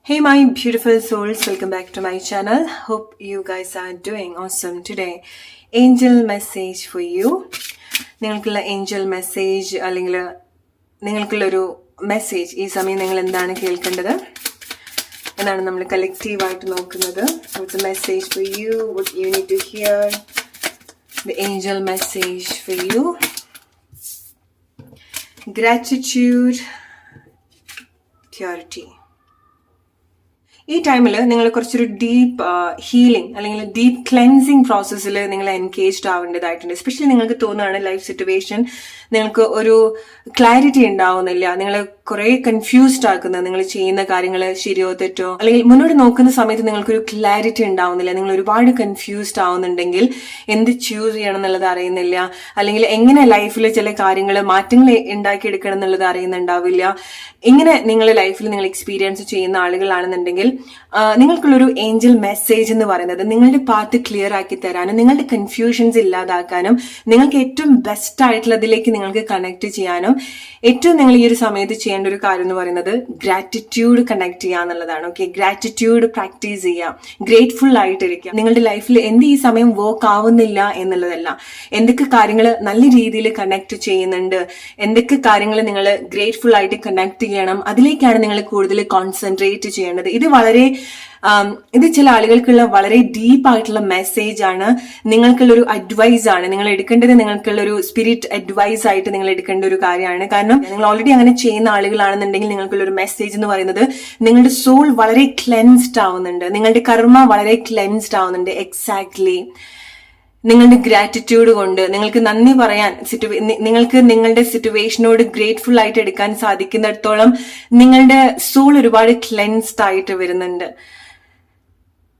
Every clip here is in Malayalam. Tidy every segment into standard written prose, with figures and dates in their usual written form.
Hey my beautiful souls, welcome back to my channel. Hope you guys are doing awesome today. Angel message for you. നിങ്ങൾക്കുള്ള ഏഞ്ചൽ മെസ്സേജ് അല്ലെങ്കിൽ നിങ്ങൾക്കുള്ളൊരു മെസ്സേജ് ഈ സമയം നിങ്ങൾ എന്താണ് കേൾക്കേണ്ടത് എന്നാണ് നമ്മൾ കളക്റ്റീവായിട്ട് നോക്കുന്നത്. What's the message for you? What you need to hear? The angel message for you. Gratitude, purity. ഈ ടൈമിൽ നിങ്ങൾ കുറച്ചൊരു ഡീപ്പ് ഹീലിംഗ് അല്ലെങ്കിൽ ഡീപ്പ് ക്ലെൻസിങ് പ്രോസസ്സിൽ നിങ്ങൾ എൻഗേജ്ഡ് ആവേണ്ടതായിട്ടുണ്ട്. എസ്പെഷ്യലി നിങ്ങൾക്ക് തോന്നുകയാണ് ലൈഫ് സിറ്റുവേഷൻ നിങ്ങൾക്ക് ഒരു ക്ലാരിറ്റി ഉണ്ടാവുന്നില്ല, നിങ്ങൾ കുറെ കൺഫ്യൂസ്ഡ് ആക്കുന്നത്, നിങ്ങൾ ചെയ്യുന്ന കാര്യങ്ങൾ ശരിയോ തെറ്റോ അല്ലെങ്കിൽ മുന്നോട്ട് നോക്കുന്ന സമയത്ത് നിങ്ങൾക്കൊരു ക്ലാരിറ്റി ഉണ്ടാവുന്നില്ല, നിങ്ങൾ ഒരുപാട് കൺഫ്യൂസ്ഡ് ആവുന്നുണ്ടെങ്കിൽ എന്ത് ചൂസ് ചെയ്യണം എന്നുള്ളത് അറിയുന്നില്ല, അല്ലെങ്കിൽ എങ്ങനെ ലൈഫിൽ ചില കാര്യങ്ങൾ മാറ്റങ്ങൾ ഉണ്ടാക്കിയെടുക്കണം എന്നുള്ളത് അറിയുന്നുണ്ടാവില്ല. ഇങ്ങനെ നിങ്ങളുടെ ലൈഫിൽ നിങ്ങൾ എക്സ്പീരിയൻസ് ചെയ്യുന്ന ആളുകളാണെന്നുണ്ടെങ്കിൽ നിങ്ങൾക്കുള്ളൊരു ഏഞ്ചൽ മെസ്സേജ് എന്ന് പറയുന്നത് നിങ്ങളുടെ പാത്ത് ക്ലിയർ ആക്കി തരാനും നിങ്ങളുടെ കൺഫ്യൂഷൻസ് ഇല്ലാതാക്കാനും നിങ്ങൾക്ക് ഏറ്റവും ബെസ്റ്റ് ആയിട്ടുള്ളതിലേക്ക് നിങ്ങൾക്ക് കണക്ട് ചെയ്യാനും ഏറ്റവും നിങ്ങൾ ഈ ഒരു സമയത്ത് ചെയ്യേണ്ട ഒരു കാര്യം എന്ന് പറയുന്നത് ഗ്രാറ്റിറ്റ്യൂഡ് കണക്ട് ചെയ്യുക എന്നുള്ളതാണ്. ഓക്കെ, ഗ്രാറ്റിറ്റ്യൂഡ് പ്രാക്ടീസ് ചെയ്യുക, ഗ്രേറ്റ്ഫുൾ ആയിട്ടിരിക്കുക. നിങ്ങളുടെ ലൈഫിൽ എന്ത് ഈ സമയം വർക്ക് ആവുന്നില്ല എന്നുള്ളതല്ല, എന്തൊക്കെ കാര്യങ്ങൾ നല്ല രീതിയിൽ കണക്ട് ചെയ്യുന്നുണ്ട്, എന്തൊക്കെ കാര്യങ്ങൾ നിങ്ങൾ ഗ്രേറ്റ്ഫുൾ ആയിട്ട് കണക്ട് ചെയ്യണം, അതിലേക്കാണ് നിങ്ങൾ കൂടുതൽ കോൺസെൻട്രേറ്റ് ചെയ്യേണ്ടത്. ഇത് ചില ആളുകൾക്കുള്ള വളരെ ഡീപ്പ് ആയിട്ടുള്ള മെസ്സേജ് ആണ്, നിങ്ങൾക്കുള്ളൊരു അഡ്വൈസ് ആണ്. നിങ്ങൾ എടുക്കേണ്ടത് നിങ്ങൾക്കുള്ളൊരു സ്പിരിറ്റ് അഡ്വൈസ് ആയിട്ട് നിങ്ങൾ എടുക്കേണ്ട ഒരു കാര്യമാണ്. കാരണം നിങ്ങൾ ഓൾറെഡി അങ്ങനെ ചെയ്യുന്ന ആളുകളാണെന്നുണ്ടെങ്കിൽ നിങ്ങൾക്കുള്ളൊരു മെസ്സേജ് എന്ന് പറയുന്നത് നിങ്ങളുടെ സോൾ വളരെ ക്ലെൻസ്ഡ് ആവുന്നുണ്ട്, നിങ്ങളുടെ കർമ്മ വളരെ ക്ലെൻസ്ഡ് ആവുന്നുണ്ട്. എക്സാക്ട്ലി നിങ്ങളുടെ ഗ്രാറ്റിറ്റ്യൂഡ് കൊണ്ട് നിങ്ങൾക്ക് നന്ദി പറയാൻ, നിങ്ങൾക്ക് നിങ്ങളുടെ സിറ്റുവേഷനോട് ഗ്രേറ്റ്ഫുൾ ആയിട്ട് എടുക്കാൻ സാധിക്കുന്നിടത്തോളം നിങ്ങളുടെ സോൾ ഒരുപാട് ക്ലെൻസ്ഡ് ആയിട്ട് വരുന്നുണ്ട്,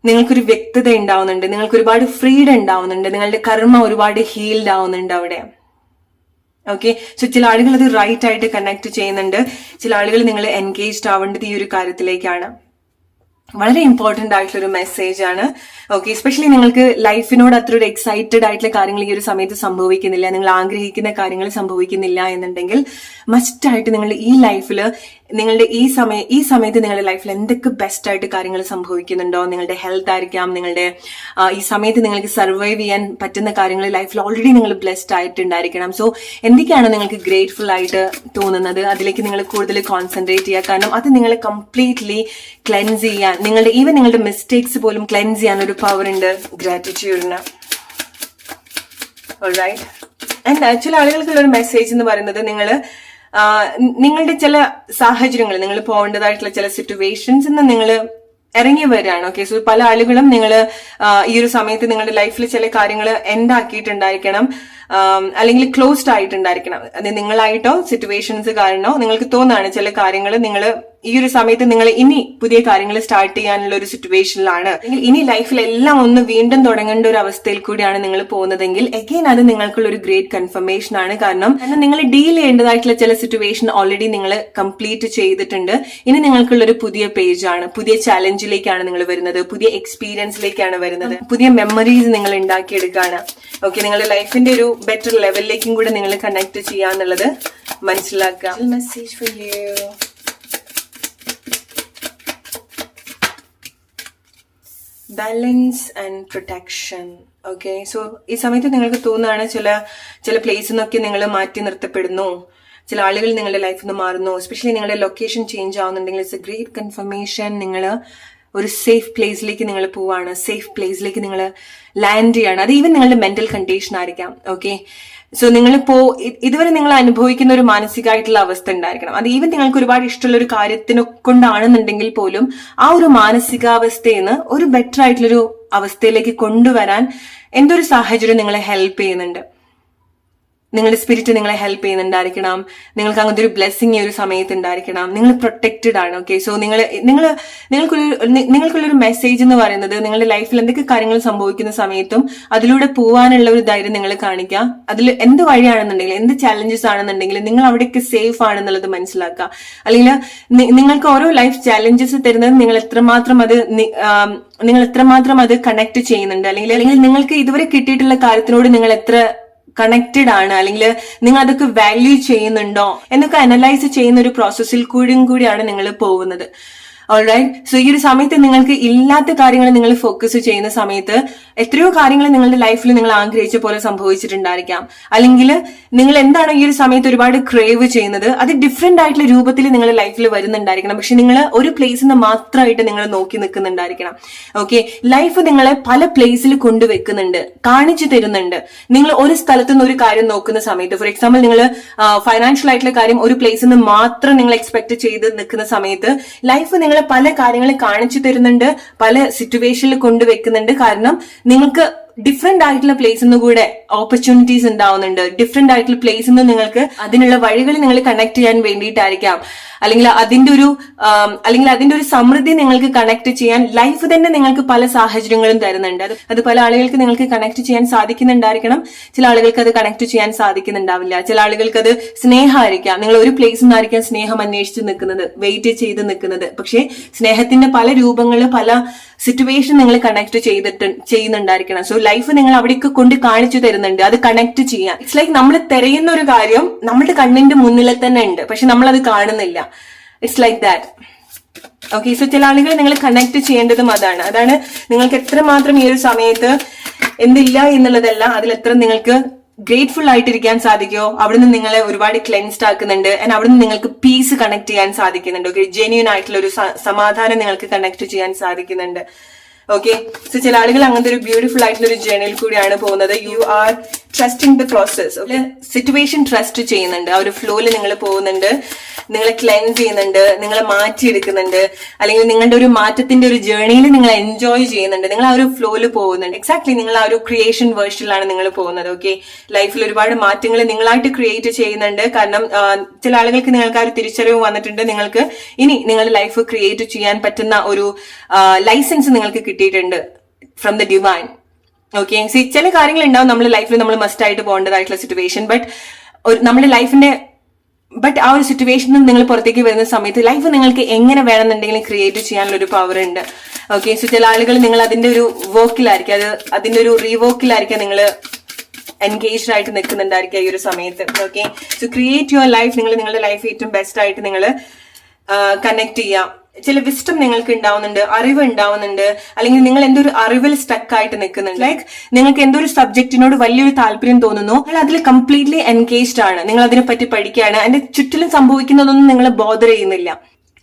നിങ്ങൾക്കൊരു വ്യക്തത ഉണ്ടാവുന്നുണ്ട്, നിങ്ങൾക്ക് ഒരുപാട് ഫ്രീഡം ഉണ്ടാവുന്നുണ്ട്, നിങ്ങളുടെ കർമ്മ ഒരുപാട് ഹീൽഡ് ആവുന്നുണ്ട് അവിടെ. ഓക്കെ, സോ ചില ആളുകൾ അത് റൈറ്റ് ആയിട്ട് കണക്ട് ചെയ്യുന്നുണ്ട്, ചില ആളുകൾ നിങ്ങൾ എൻഗേജ്ഡ് ആവേണ്ടത് ഈ ഒരു കാര്യത്തിലേക്കാണ്. വളരെ ഇമ്പോർട്ടന്റ് ആയിട്ടുള്ള ഒരു മെസ്സേജ് ആണ്. ഓക്കെ, എസ്പെഷ്യലി നിങ്ങൾക്ക് ലൈഫിനോട് അത്ര ഒരു എക്സൈറ്റഡ് ആയിട്ടുള്ള കാര്യങ്ങൾ ഈ ഒരു സമയത്ത് സംഭവിക്കുന്നില്ല, നിങ്ങൾ ആഗ്രഹിക്കുന്ന കാര്യങ്ങൾ സംഭവിക്കുന്നില്ല എന്നുണ്ടെങ്കിൽ മസ്റ്റായിട്ട് നിങ്ങൾ ഈ ലൈഫിൽ നിങ്ങളുടെ ഈ സമയത്ത് നിങ്ങളുടെ ലൈഫിൽ എന്തൊക്കെ ബെസ്റ്റ് ആയിട്ട് കാര്യങ്ങൾ സംഭവിക്കുന്നുണ്ടോ, നിങ്ങളുടെ ഹെൽത്ത് ആയിരിക്കാം, നിങ്ങളുടെ ഈ സമയത്ത് നിങ്ങൾക്ക് സർവൈവ് ചെയ്യാൻ പറ്റുന്ന കാര്യങ്ങൾ ലൈഫിൽ ഓൾറെഡി നിങ്ങൾ ബ്ലെസ്ഡ് ആയിട്ടുണ്ടായിരിക്കണം. സോ എന്തൊക്കെയാണ് നിങ്ങൾക്ക് ഗ്രേറ്റ്ഫുൾ ആയിട്ട് തോന്നുന്നത് അതിലേക്ക് നിങ്ങൾ കൂടുതൽ കോൺസെൻട്രേറ്റ് ചെയ്യുക. കാരണം അത് നിങ്ങളെ കംപ്ലീറ്റ്ലി ക്ലെൻസ് ചെയ്യാൻ, നിങ്ങളുടെ മിസ്റ്റേക്സ് പോലും ക്ലെൻസ് ചെയ്യാൻ ഒരു പവർ ഉണ്ട് ഗ്രാറ്റിറ്റ്യൂഡിന്. ഓൾറൈറ്റ്, ആൻഡ് ചില ആളുകൾക്കുള്ള ഒരു മെസ്സേജ് എന്ന് പറയുന്നത് നിങ്ങളുടെ ചില സാഹചര്യങ്ങൾ, നിങ്ങൾ പോകേണ്ടതായിട്ടുള്ള ചില സിറ്റുവേഷൻസ് നിങ്ങൾ ഇറങ്ങി വരികയാണ്. ഓക്കെ, സോ പല ആളുകളും നിങ്ങൾ ഈ ഒരു സമയത്ത് നിങ്ങളുടെ ലൈഫിൽ ചില കാര്യങ്ങൾ എൻഡ് ആക്കിയിട്ടുണ്ടായിരിക്കണം, അല്ലെങ്കിൽ ക്ലോസ്ഡ് ആയിട്ടുണ്ടായിരിക്കണം. അത് നിങ്ങളായിട്ടോ സിറ്റുവേഷൻസ് കാരണോ നിങ്ങൾക്ക് തോന്നാണ് ചില കാര്യങ്ങൾ നിങ്ങൾ ഈ ഒരു സമയത്ത് നിങ്ങൾ ഇനി പുതിയ കാര്യങ്ങൾ സ്റ്റാർട്ട് ചെയ്യാനുള്ള ഒരു സിറ്റുവേഷനിലാണ്, അല്ലെങ്കിൽ ഇനി ലൈഫിൽ എല്ലാം ഒന്ന് വീണ്ടും തുടങ്ങേണ്ട ഒരു അവസ്ഥയിൽ കൂടിയാണ് നിങ്ങൾ പോകുന്നതെങ്കിൽ അഗെയിൻ അത് നിങ്ങൾക്കുള്ള ഒരു ഗ്രേറ്റ് കൺഫർമേഷൻ ആണ്. കാരണം നിങ്ങൾ ഡീൽ ചെയ്യേണ്ടതായിട്ടുള്ള ചില സിറ്റുവേഷൻ ഓൾറെഡി നിങ്ങൾ കംപ്ലീറ്റ് ചെയ്തിട്ടുണ്ട്. ഇനി നിങ്ങൾക്കുള്ള ഒരു പുതിയ പേജ് ആണ്, പുതിയ ചാലഞ്ചിലേക്കാണ് നിങ്ങൾ വരുന്നത്, പുതിയ എക്സ്പീരിയൻസിലേക്കാണ് വരുന്നത്, പുതിയ മെമ്മറീസ് നിങ്ങൾ ഉണ്ടാക്കിയെടുക്കുകയാണ്. ഓക്കെ, നിങ്ങളുടെ ലൈഫിന്റെ ഒരു ബെറ്റർ ലെവലിലേക്കും കൂടെ നിങ്ങൾ കണക്ട് ചെയ്യാന്നുള്ളത് മനസ്സിലാക്കുക. Message for you. Balance and protection. Okay, so ഈ സമയത്ത് നിങ്ങൾക്ക് തോന്നുകയാണ് ചില പ്ലേസിൽ നിന്നൊക്കെ നിങ്ങൾ മാറ്റി നിർത്തപ്പെടുന്നു, ചില ആളുകൾ നിങ്ങളുടെ ലൈഫിൽ നിന്ന് മാറുന്നു. എസ്പെഷ്യലി നിങ്ങളുടെ ലൊക്കേഷൻ ചേഞ്ച് ആവുന്നുണ്ടെങ്കിൽ ഇറ്റ്സ് എ ഗ്രേറ്റ് കൺഫർമേഷൻ. നിങ്ങൾ ഒരു സേഫ് പ്ലേസിലേക്ക് നിങ്ങൾ പോവാണ്, സേഫ് പ്ലേസിലേക്ക് നിങ്ങൾ ലാൻഡ് ചെയ്യാണ്. അത് ഈവൻ നിങ്ങളുടെ മെന്റൽ കണ്ടീഷൻ ആയിരിക്കാം. ഓക്കെ, സോ നിങ്ങളിപ്പോ ഇതുവരെ നിങ്ങൾ അനുഭവിക്കുന്ന ഒരു മാനസികമായിട്ടുള്ള അവസ്ഥ ഉണ്ടായിരിക്കണം. അത് ഈവൻ നിങ്ങൾക്ക് ഒരുപാട് ഇഷ്ടമുള്ള ഒരു കാര്യത്തിനെ കൊണ്ടാണെന്നുണ്ടെങ്കിൽ പോലും ആ ഒരു മാനസികാവസ്ഥയിൽ നിന്ന് ഒരു ബെറ്റർ ആയിട്ടുള്ളൊരു അവസ്ഥയിലേക്ക് കൊണ്ടുവരാൻ എന്തൊരു സാഹചര്യം നിങ്ങളെ ഹെൽപ്പ് ചെയ്യുന്നുണ്ട്, നിങ്ങളുടെ സ്പിരിറ്റ് നിങ്ങളെ ഹെൽപ്പ് ചെയ്യുന്നുണ്ടായിരിക്കണം, നിങ്ങൾക്ക് അങ്ങനത്തെ ഒരു ബ്ലെസ്സിങ് ഈ ഒരു സമയത്ത് ഉണ്ടായിരിക്കണം, നിങ്ങൾ പ്രൊട്ടക്റ്റഡ് ആണ്. ഓക്കെ, സോ നിങ്ങൾക്കുള്ളൊരു മെസ്സേജ് എന്ന് പറയുന്നത് നിങ്ങളുടെ ലൈഫിൽ എന്തൊക്കെ കാര്യങ്ങൾ സംഭവിക്കുന്ന സമയത്തും അതിലൂടെ പോവാനുള്ള ഒരു ധൈര്യം നിങ്ങൾ കാണിക്കുക. അതിൽ എന്ത് വഴിയാണെന്നുണ്ടെങ്കിൽ, എന്ത് ചാലഞ്ചസ് ആണെന്നുണ്ടെങ്കിൽ നിങ്ങൾ അവിടേക്ക് സേഫ് ആണെന്നുള്ളത് മനസ്സിലാക്കുക. അല്ലെങ്കിൽ നിങ്ങൾക്ക് ഓരോ ലൈഫ് ചാലഞ്ചസ് തരുന്നത് നിങ്ങൾ എത്രമാത്രം അത് കണക്ട് ചെയ്യുന്നുണ്ട്, അല്ലെങ്കിൽ നിങ്ങൾക്ക് ഇതുവരെ കിട്ടിയിട്ടുള്ള കാര്യത്തിനോട് നിങ്ങൾ എത്ര കണക്റ്റഡ് ആണ്, അല്ലെങ്കിൽ നിങ്ങൾ അതൊക്കെ വാല്യൂ ചെയ്യുന്നുണ്ടോ എന്നൊക്കെ അനലൈസ് ചെയ്യുന്ന ഒരു പ്രോസസ്സിൽ കൂടിയാണ് നിങ്ങൾ പോകുന്നത്. ഓൾറൈറ്റ്. സോ ഈ ഒരു സമയത്ത് നിങ്ങൾക്ക് ഇല്ലാത്ത കാര്യങ്ങൾ നിങ്ങൾ ഫോക്കസ് ചെയ്യുന്ന സമയത്ത് എത്രയോ കാര്യങ്ങൾ നിങ്ങളുടെ ലൈഫിൽ നിങ്ങൾ ആഗ്രഹിച്ച പോലെ സംഭവിച്ചിട്ടുണ്ടായിരിക്കാം. അല്ലെങ്കിൽ നിങ്ങൾ എന്താണ് ഈ ഒരു സമയത്ത് ഒരുപാട് ക്രേവ് ചെയ്യുന്നത് അത് ഡിഫറെന്റ് ആയിട്ടുള്ള രൂപത്തിൽ നിങ്ങളുടെ ലൈഫിൽ വരുന്നുണ്ടായിരിക്കണം. പക്ഷെ നിങ്ങൾ ഒരു പ്ലേസിൽ നിന്ന് മാത്രമായിട്ട് നിങ്ങൾ നോക്കി നിൽക്കുന്നുണ്ടായിരിക്കണം. ഓക്കെ, ലൈഫ് നിങ്ങളെ പല പ്ലേസിൽ കൊണ്ടുവെക്കുന്നുണ്ട്, കാണിച്ചു തരുന്നുണ്ട്. നിങ്ങൾ ഒരു സ്ഥലത്ത് നിന്ന് ഒരു കാര്യം നോക്കുന്ന സമയത്ത്, ഫോർ എക്സാമ്പിൾ നിങ്ങൾ ഫൈനാൻഷ്യൽ ആയിട്ടുള്ള കാര്യം ഒരു പ്ലേസിൽ നിന്ന് മാത്രം നിങ്ങൾ എക്സ്പെക്ട് ചെയ്ത് നിൽക്കുന്ന സമയത്ത് ലൈഫ് നിങ്ങൾ പല കാര്യങ്ങൾ കാണിച്ചു തരുന്നുണ്ട്, പല സിറ്റുവേഷനിൽ കൊണ്ടുവെക്കുന്നുണ്ട്. കാരണം നിങ്ങൾക്ക് ഡിഫറെന്റ് ആയിട്ടുള്ള പ്ലേസിൽ നിന്ന് കൂടെ ഓപ്പർച്യൂണിറ്റീസ് ഉണ്ടാവുന്നുണ്ട്. ഡിഫറെന്റ് ആയിട്ടുള്ള പ്ലേസിൽ നിന്ന് നിങ്ങൾക്ക് അതിനുള്ള വഴികൾ നിങ്ങൾ കണക്ട് ചെയ്യാൻ വേണ്ടിയിട്ടായിരിക്കാം. അല്ലെങ്കിൽ അതിന്റെ ഒരു സമൃദ്ധി നിങ്ങൾക്ക് കണക്ട് ചെയ്യാൻ ലൈഫ് തന്നെ നിങ്ങൾക്ക് പല സാഹചര്യങ്ങളും തരുന്നുണ്ട്. അത് പല ആളുകൾക്ക് നിങ്ങൾക്ക് കണക്ട് ചെയ്യാൻ സാധിക്കുന്നുണ്ടായിരിക്കണം, ചില ആളുകൾക്ക് അത് കണക്ട് ചെയ്യാൻ സാധിക്കുന്നുണ്ടാവില്ല. ചില ആളുകൾക്ക് അത് സ്നേഹമായിരിക്കാം. നിങ്ങൾ ഒരു പ്ലേസിൽ നിന്നായിരിക്കാം സ്നേഹം അന്വേഷിച്ച് നിൽക്കുന്നത്, വെയിറ്റ് ചെയ്ത് നിൽക്കുന്നത്. പക്ഷേ സ്നേഹത്തിന്റെ പല രൂപങ്ങൾ, പല സിറ്റുവേഷൻ നിങ്ങൾ കണക്ട് ചെയ്യുന്നുണ്ടായിരിക്കണം. സോ ലൈഫ് നിങ്ങൾ അവിടേക്ക് കൊണ്ട് കാണിച്ചു തരുന്നുണ്ട് അത് കണക്ട് ചെയ്യാൻ. ഇറ്റ്സ് ലൈക്ക് നമ്മൾ തിരയുന്ന ഒരു കാര്യം നമ്മുടെ കണ്ണിന്റെ മുന്നിൽ തന്നെ ഉണ്ട്, പക്ഷെ നമ്മൾ അത് കാണുന്നില്ല. It's like that. Okay, so ചില ആളുകൾ നിങ്ങൾ കണക്ട് ചെയ്യേണ്ടതും അതാണ് നിങ്ങൾക്ക് എത്രമാത്രം ഈ ഒരു സമയത്ത് എന്തില്ല എന്നുള്ളതല്ല, അതിൽ എത്ര നിങ്ങൾക്ക് ഗ്രേറ്റ്ഫുൾ ആയിട്ടിരിക്കാൻ സാധിക്കുമോ അവിടുന്ന് നിങ്ങളെ ഒരുപാട് ക്ലെൻസ്ഡ് ആക്കുന്നുണ്ട്. ആൻഡ് അവിടുന്ന് നിങ്ങൾക്ക് പീസ് കണക്ട് ചെയ്യാൻ സാധിക്കുന്നുണ്ട്. ഓക്കെ, ജെന്യൂൻ ആയിട്ടുള്ള ഒരു സമാധാനം നിങ്ങൾക്ക് കണക്ട് ചെയ്യാൻ സാധിക്കുന്നുണ്ട്. ഓക്കെ, സോ ചില ആളുകൾ അങ്ങനത്തെ ഒരു ബ്യൂട്ടിഫുൾ ആയിട്ടുള്ള ഒരു ജേർണിയിൽ കൂടിയാണ് പോകുന്നത്. You are trusting the process. Situation trust ചെയ്യുന്നുണ്ട്, ആ ഒരു ഫ്ലോയിൽ നിങ്ങൾ പോകുന്നുണ്ട്, നിങ്ങളെ ക്ലെൻസ് ചെയ്യുന്നുണ്ട്, നിങ്ങളെ മാറ്റിയെടുക്കുന്നുണ്ട്, അല്ലെങ്കിൽ നിങ്ങളുടെ ഒരു മാറ്റത്തിന്റെ ഒരു ജേർണിയിൽ നിങ്ങൾ എൻജോയ് ചെയ്യുന്നുണ്ട്, നിങ്ങൾ ആ ഒരു ഫ്ലോയിൽ പോകുന്നുണ്ട്. എക്സാക്ട്ലി നിങ്ങൾ ആ ഒരു ക്രിയേഷൻ വേർഷനിലാണ് നിങ്ങൾ പോകുന്നത്. ഓക്കെ, ലൈഫിൽ ഒരുപാട് മാറ്റങ്ങൾ നിങ്ങളായിട്ട് ക്രിയേറ്റ് ചെയ്യുന്നുണ്ട്. കാരണം ചില ആളുകൾക്ക് നിങ്ങൾക്ക് ആ ഒരു തിരിച്ചറിവ് വന്നിട്ടുണ്ട്, നിങ്ങൾക്ക് ഇനി നിങ്ങളുടെ ലൈഫ് ക്രിയേറ്റ് ചെയ്യാൻ പറ്റുന്ന ഒരു ലൈസൻസ് നിങ്ങൾക്ക് കിട്ടിയിട്ടുണ്ട് from the divine. Okay, C ചില കാര്യങ്ങൾ ഉണ്ടാവും നമ്മുടെ ലൈഫിൽ നമ്മൾ മസ്റ്റ് ആയിട്ട് പോകേണ്ടതായിട്ടുള്ള സിറ്റുവേഷൻ, നമ്മുടെ ലൈഫിന്റെ ആ ഒരു സിറ്റുവേഷനിൽ നിങ്ങൾ പുറത്തേക്ക് വരുന്ന സമയത്ത് ലൈഫ് നിങ്ങൾക്ക് എങ്ങനെ വേണമെന്നുണ്ടെങ്കിലും ക്രിയേറ്റ് ചെയ്യാനുള്ള ഒരു പവർ ഉണ്ട്. ഓക്കെ, സോ ചില ആളുകൾ നിങ്ങൾ അതിന്റെ ഒരു വർക്കിലായിരിക്കും, അതിന്റെ ഒരു റീവോക്കിലായിരിക്കും നിങ്ങൾ എൻഗേജ്ഡ് ആയിട്ട് നിൽക്കുന്നുണ്ടായിരിക്കും ഈ ഒരു സമയത്ത്. Okay, so create your life. നിങ്ങൾ നിങ്ങളുടെ ലൈഫ് ഏറ്റവും ബെസ്റ്റ് ആയിട്ട് നിങ്ങൾ കണക്ട് ചെയ്യാം. ചില വിസ്റ്റം നിങ്ങൾക്ക് ഉണ്ടാവുന്നുണ്ട്, അറിവ് ഉണ്ടാവുന്നുണ്ട്, അല്ലെങ്കിൽ നിങ്ങൾ എന്തൊരു അറിവിൽ സ്റ്റക്ക് ആയിട്ട് നിൽക്കുന്നുണ്ട്. ലൈക്ക് നിങ്ങൾക്ക് എന്തൊരു സബ്ജക്റ്റിനോട് വലിയൊരു താല്പര്യം തോന്നുന്നു, നിങ്ങൾ അതിൽ കംപ്ലീറ്റ്ലി എൻഗേജ്ഡ് ആണ്, നിങ്ങൾ അതിനെപ്പറ്റി പഠിക്കുകയാണ്, അതിന്റെ ചുറ്റിലും സംഭവിക്കുന്നതൊന്നും നിങ്ങൾ ബോധർ ചെയ്യുന്നില്ല.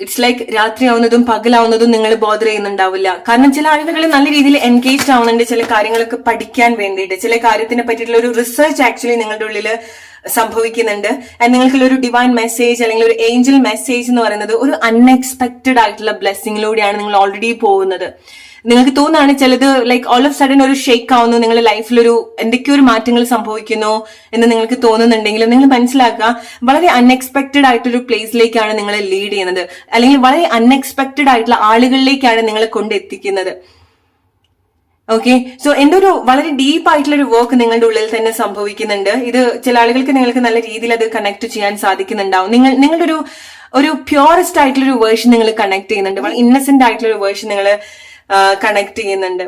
ഇറ്റ്സ് ലൈക്ക് രാത്രിയാവുന്നതും പകലാവുന്നതും നിങ്ങൾ ബോധർ ചെയ്യുന്നുണ്ടാവില്ല. കാരണം ചില ആളുകൾ നല്ല രീതിയിൽ എൻഗേജ്ഡ് ആവുന്നുണ്ട് ചില കാര്യങ്ങളൊക്കെ പഠിക്കാൻ വേണ്ടിയിട്ട്, ചില കാര്യത്തിനെ പറ്റിയിട്ടുള്ള ഒരു റിസർച്ച് ആക്ച്വലി നിങ്ങളുടെ ഉള്ളിൽ സംഭവിക്കുന്നുണ്ട്. ആൻഡ് നിങ്ങൾക്കുള്ള ഒരു ഡിവൈൻ മെസ്സേജ് അല്ലെങ്കിൽ ഒരു ഏഞ്ചൽ മെസ്സേജ് എന്ന് പറയുന്നത് ഒരു അൺഎക്സ്പെക്ടഡ് ആയിട്ടുള്ള ബ്ലെസ്സിങ്ങിലൂടെയാണ് നിങ്ങൾ ഓൾറെഡി പോകുന്നത്. നിങ്ങൾക്ക് തോന്നുകയാണ് ചിലത് ലൈക്ക് ഓൾ ഓഫ് സഡൻ ഒരു ഷേക്ക് ആവുന്നു, നിങ്ങളുടെ ലൈഫിലൊരു എന്തൊക്കെയോ ഒരു മാറ്റങ്ങൾ സംഭവിക്കുന്നു എന്ന് നിങ്ങൾക്ക് തോന്നുന്നുണ്ടെങ്കിലും നിങ്ങൾ മനസ്സിലാക്കുക വളരെ അൺഎക്സ്പെക്ടഡ് ആയിട്ടൊരു പ്ലേസിലേക്കാണ് നിങ്ങളെ ലീഡ് ചെയ്യുന്നത്, അല്ലെങ്കിൽ വളരെ അൺഎക്സ്പെക്ടഡ് ആയിട്ടുള്ള ആളുകളിലേക്കാണ് നിങ്ങളെ കൊണ്ടെത്തിക്കുന്നത്. ഓക്കെ, സോ എന്റെ ഒരു വളരെ ഡീപ്പ് ആയിട്ടുള്ള ഒരു വർക്ക് നിങ്ങളുടെ ഉള്ളിൽ തന്നെ സംഭവിക്കുന്നുണ്ട്. ഇത് ചില ആളുകൾക്ക് നിങ്ങൾക്ക് നല്ല രീതിയിൽ അത് കണക്ട് ചെയ്യാൻ സാധിക്കുന്നുണ്ടാവും. നിങ്ങളുടെ ഒരു പ്യൂറസ്റ്റ് ആയിട്ടുള്ള ഒരു വേർഷൻ നിങ്ങൾ കണക്ട് ചെയ്യുന്നുണ്ട്, വളരെ ഇന്നസെന്റ് ആയിട്ടുള്ള ഒരു വേർഷൻ നിങ്ങൾ കണക്ട് ചെയ്യുന്നുണ്ട്.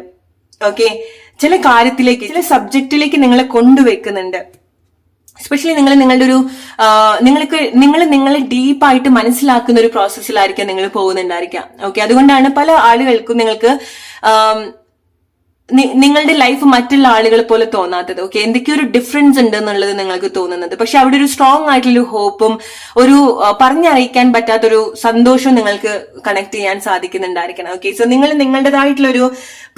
ഓക്കെ, ചില കാര്യത്തിലേക്ക്, ചില സബ്ജക്റ്റിലേക്ക് നിങ്ങളെ കൊണ്ടുവെക്കുന്നുണ്ട്. എസ്പെഷ്യലി നിങ്ങളെ ഡീപ്പായിട്ട് മനസ്സിലാക്കുന്ന ഒരു പ്രോസസ്സിലായിരിക്കാം നിങ്ങൾ പോകുന്നുണ്ടായിരിക്കാം. ഓക്കെ, അതുകൊണ്ടാണ് പല ആളുകൾക്കും നിങ്ങൾക്ക് നിങ്ങളുടെ ലൈഫ് മറ്റുള്ള ആളുകളെ പോലെ തോന്നാത്തത്. ഓക്കെ, എന്തൊക്കെയോ ഒരു ഡിഫറൻസ് ഉണ്ട് എന്നുള്ളത് നിങ്ങൾക്ക് തോന്നുന്നത്, പക്ഷെ അവിടെ ഒരു സ്ട്രോങ് ആയിട്ടുള്ള ഹോപ്പും ഒരു പറഞ്ഞറിയിക്കാൻ പറ്റാത്തൊരു സന്തോഷവും നിങ്ങൾക്ക് കണക്ട് ചെയ്യാൻ സാധിക്കുന്നുണ്ടായിരിക്കണം. ഓക്കെ, സോ നിങ്ങൾ നിങ്ങളുടേതായിട്ടുള്ള ഒരു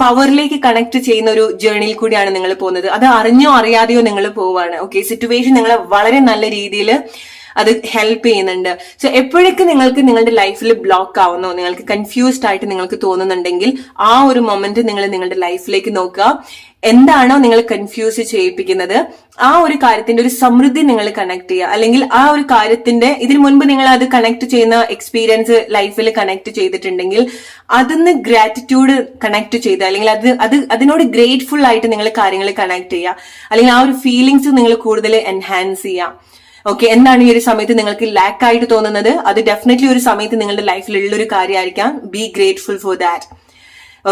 പവറിലേക്ക് കണക്ട് ചെയ്യുന്ന ഒരു ജേർണിയിൽ കൂടിയാണ് നിങ്ങൾ പോകുന്നത്. അത് അറിഞ്ഞോ അറിയാതെയോ നിങ്ങൾ പോവാണ്. ഓക്കെ, സിറ്റുവേഷൻ നിങ്ങളെ വളരെ നല്ല രീതിയിൽ അത് ഹെൽപ്പ് ചെയ്യുന്നുണ്ട്. സോ എപ്പോഴൊക്കെ നിങ്ങൾക്ക് നിങ്ങളുടെ ലൈഫിൽ ബ്ലോക്ക് ആവുന്നോ, നിങ്ങൾക്ക് കൺഫ്യൂസ്ഡ് ആയിട്ട് നിങ്ങൾക്ക് തോന്നുന്നുണ്ടെങ്കിൽ ആ ഒരു മൊമെന്റ് നിങ്ങൾ നിങ്ങളുടെ ലൈഫിലേക്ക് നോക്കുക. എന്താണോ നിങ്ങൾ കൺഫ്യൂസ് ചെയ്യിപ്പിക്കുന്നത് ആ ഒരു കാര്യത്തിന്റെ ഒരു സമൃദ്ധി നിങ്ങൾ കണക്ട് ചെയ്യുക, അല്ലെങ്കിൽ ആ ഒരു കാര്യത്തിന്റെ ഇതിനു മുൻപ് നിങ്ങൾ അത് കണക്ട് ചെയ്യുന്ന എക്സ്പീരിയൻസ് ലൈഫിൽ കണക്ട് ചെയ്തിട്ടുണ്ടെങ്കിൽ അതിന് ഗ്രാറ്റിറ്റ്യൂഡ് കണക്ട് ചെയ്ത്, അല്ലെങ്കിൽ അതിനോട് ഗ്രേറ്റ്ഫുൾ ആയിട്ട് നിങ്ങൾ കാര്യങ്ങൾ കണക്ട് ചെയ്യുക, അല്ലെങ്കിൽ ആ ഒരു ഫീലിങ്സ് നിങ്ങൾ കൂടുതൽ എൻഹാൻസ് ചെയ്യുക. ഓക്കെ, എന്താണ് ഈ ഒരു സമയത്ത് നിങ്ങൾക്ക് ലാക്ക് ആയിട്ട് തോന്നുന്നത്, അത് ഡെഫിനറ്റ്ലി ഒരു സമയത്ത് നിങ്ങളുടെ ലൈഫിൽ ഉള്ളൊരു കാര്യമായിരിക്കാം. Be grateful for that.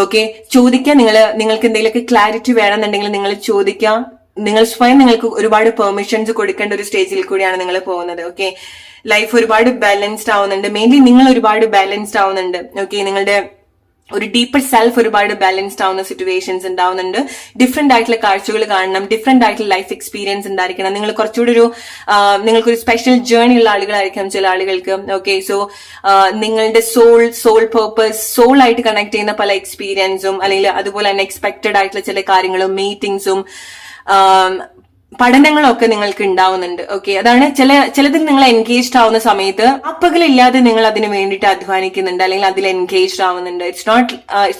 Okay, ചോദിക്കുക. നിങ്ങൾക്ക് എന്തെങ്കിലുമൊക്കെ ക്ലാരിറ്റി വേണമെന്നുണ്ടെങ്കിൽ നിങ്ങൾ ചോദിക്കാം. നിങ്ങൾ സ്വയം നിങ്ങൾക്ക് ഒരുപാട് പെർമിഷൻസ് കൊടുക്കേണ്ട ഒരു സ്റ്റേജിൽ കൂടിയാണ് നിങ്ങൾ പോകുന്നത്. ഓക്കെ, ലൈഫ് ഒരുപാട് ബാലൻസ്ഡ് ആവുന്നുണ്ട്. മെയിൻലി നിങ്ങൾ ഒരുപാട് ബാലൻസ്ഡ് ആവുന്നുണ്ട്. ഓക്കെ, നിങ്ങളുടെ ഒരു ഡീപ്പർ സെൽഫ് ഒരുപാട് ബാലൻസ്ഡ് ആവുന്ന സിറ്റുവേഷൻസ് ഉണ്ടാവുന്നുണ്ട്. ഡിഫറെന്റ് ആയിട്ടുള്ള കാഴ്ചകൾ കാണണം, ഡിഫറെന്റ് ആയിട്ടുള്ള ലൈഫ് എക്സ്പീരിയൻസ് ഉണ്ടായിരിക്കണം. നിങ്ങൾ കുറച്ചുകൂടി നിങ്ങൾക്കൊരു സ്പെഷ്യൽ ജേർണി ഉള്ള ആളുകളായിരിക്കും ചില ആളുകൾക്ക്. ഓക്കെ, സോ നിങ്ങളുടെ സോൾ പേർപ്പസ്, സോൾ ആയിട്ട് കണക്ട് ചെയ്യുന്ന പല എക്സ്പീരിയൻസും അല്ലെങ്കിൽ അതുപോലെ അൺഎക്സ്പെക്ടഡ് ആയിട്ടുള്ള ചില കാര്യങ്ങളും മീറ്റിംഗ്സും പഠനങ്ങളൊക്കെ നിങ്ങൾക്ക് ഉണ്ടാവുന്നുണ്ട്. ഓക്കെ, അതാണ് ചിലതിൽ നിങ്ങൾ എൻഗേജ്ഡ് ആവുന്ന സമയത്ത് അപ്പകളില്ലാതെ നിങ്ങൾ അതിന് വേണ്ടിയിട്ട് അധ്വാനിക്കുന്നുണ്ട് അല്ലെങ്കിൽ അതിൽ എൻഗേജ്ഡ് ആവുന്നുണ്ട്. ഇറ്റ്സ്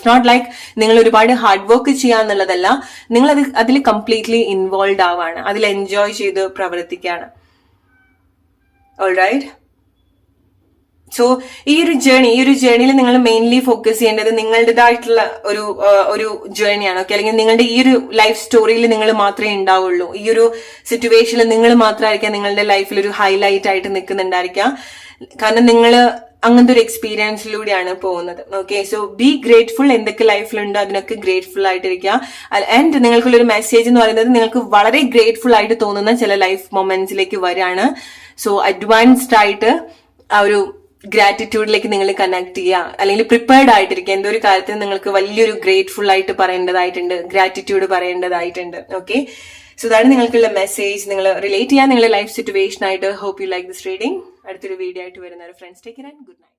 നോട്ട് ലൈക്ക് നിങ്ങൾ ഒരുപാട് ഹാർഡ് വർക്ക് ചെയ്യാന്നുള്ളതല്ല, നിങ്ങൾ അതിൽ കംപ്ലീറ്റ്ലി ഇൻവോൾവ് ആവാണ്, അതിൽ എൻജോയ് ചെയ്ത് പ്രവർത്തിക്കുകയാണ്. ഓൾറൈറ്റ്, സോ ഈ ഒരു ജേണിയിൽ നിങ്ങൾ മെയിൻലി ഫോക്കസ് ചെയ്യേണ്ടത് നിങ്ങളുടേതായിട്ടുള്ള ഒരു ജേണിയാണ്. ഓക്കെ, അല്ലെങ്കിൽ നിങ്ങളുടെ ഈ ഒരു ലൈഫ് സ്റ്റോറിയിൽ നിങ്ങൾ മാത്രമേ ഉണ്ടാവുള്ളൂ. ഈ ഒരു സിറ്റുവേഷനിൽ നിങ്ങൾ മാത്രമായിരിക്കാം നിങ്ങളുടെ ലൈഫിൽ ഒരു ഹൈലൈറ്റ് ആയിട്ട് നിൽക്കുന്നുണ്ടായിരിക്കാം. കാരണം നിങ്ങൾ അങ്ങനത്തെ ഒരു എക്സ്പീരിയൻസിലൂടെയാണ് പോകുന്നത്. Okay, so B grateful. എന്തൊക്കെ ലൈഫിലുണ്ടോ അതിനൊക്കെ ഗ്രേറ്റ്ഫുൾ ആയിട്ടിരിക്കുക. ആൻഡ് നിങ്ങൾക്കുള്ള ഒരു മെസ്സേജ് എന്ന് പറയുന്നത് നിങ്ങൾക്ക് വളരെ ഗ്രേറ്റ്ഫുൾ ആയിട്ട് തോന്നുന്ന ചില ലൈഫ് മൊമെന്റ്സിലേക്ക് വരാണ്. സോ അഡ്വാൻസ്ഡ് ആയിട്ട് ആ ഒരു ഗ്രാറ്റിറ്റ്യൂഡിലേക്ക് നിങ്ങൾ കണക്ട് ചെയ്യുക, അല്ലെങ്കിൽ പ്രിപ്പയർഡ് ആയിട്ടിരിക്കുക. എന്തോ ഒരു കാര്യത്തിന് നിങ്ങൾക്ക് വലിയൊരു ഗ്രേറ്റ്ഫുൾ ആയിട്ട് പറയേണ്ടതായിട്ടുണ്ട്, ഗ്രാറ്റിറ്റ്യൂഡ് പറയേണ്ടതായിട്ടുണ്ട്. ഓക്കെ, സോ ഇതാണ് നിങ്ങൾക്കുള്ള മെസ്സേജ്. നിങ്ങൾ റിലേറ്റ് ചെയ്യാൻ നിങ്ങളുടെ ലൈഫ് സിറ്റുവേഷൻ ആയിട്ട്. Hope you like this reading. അടുത്തൊരു വീഡിയോ ആയിട്ട് വരുന്ന friends, take care and good night.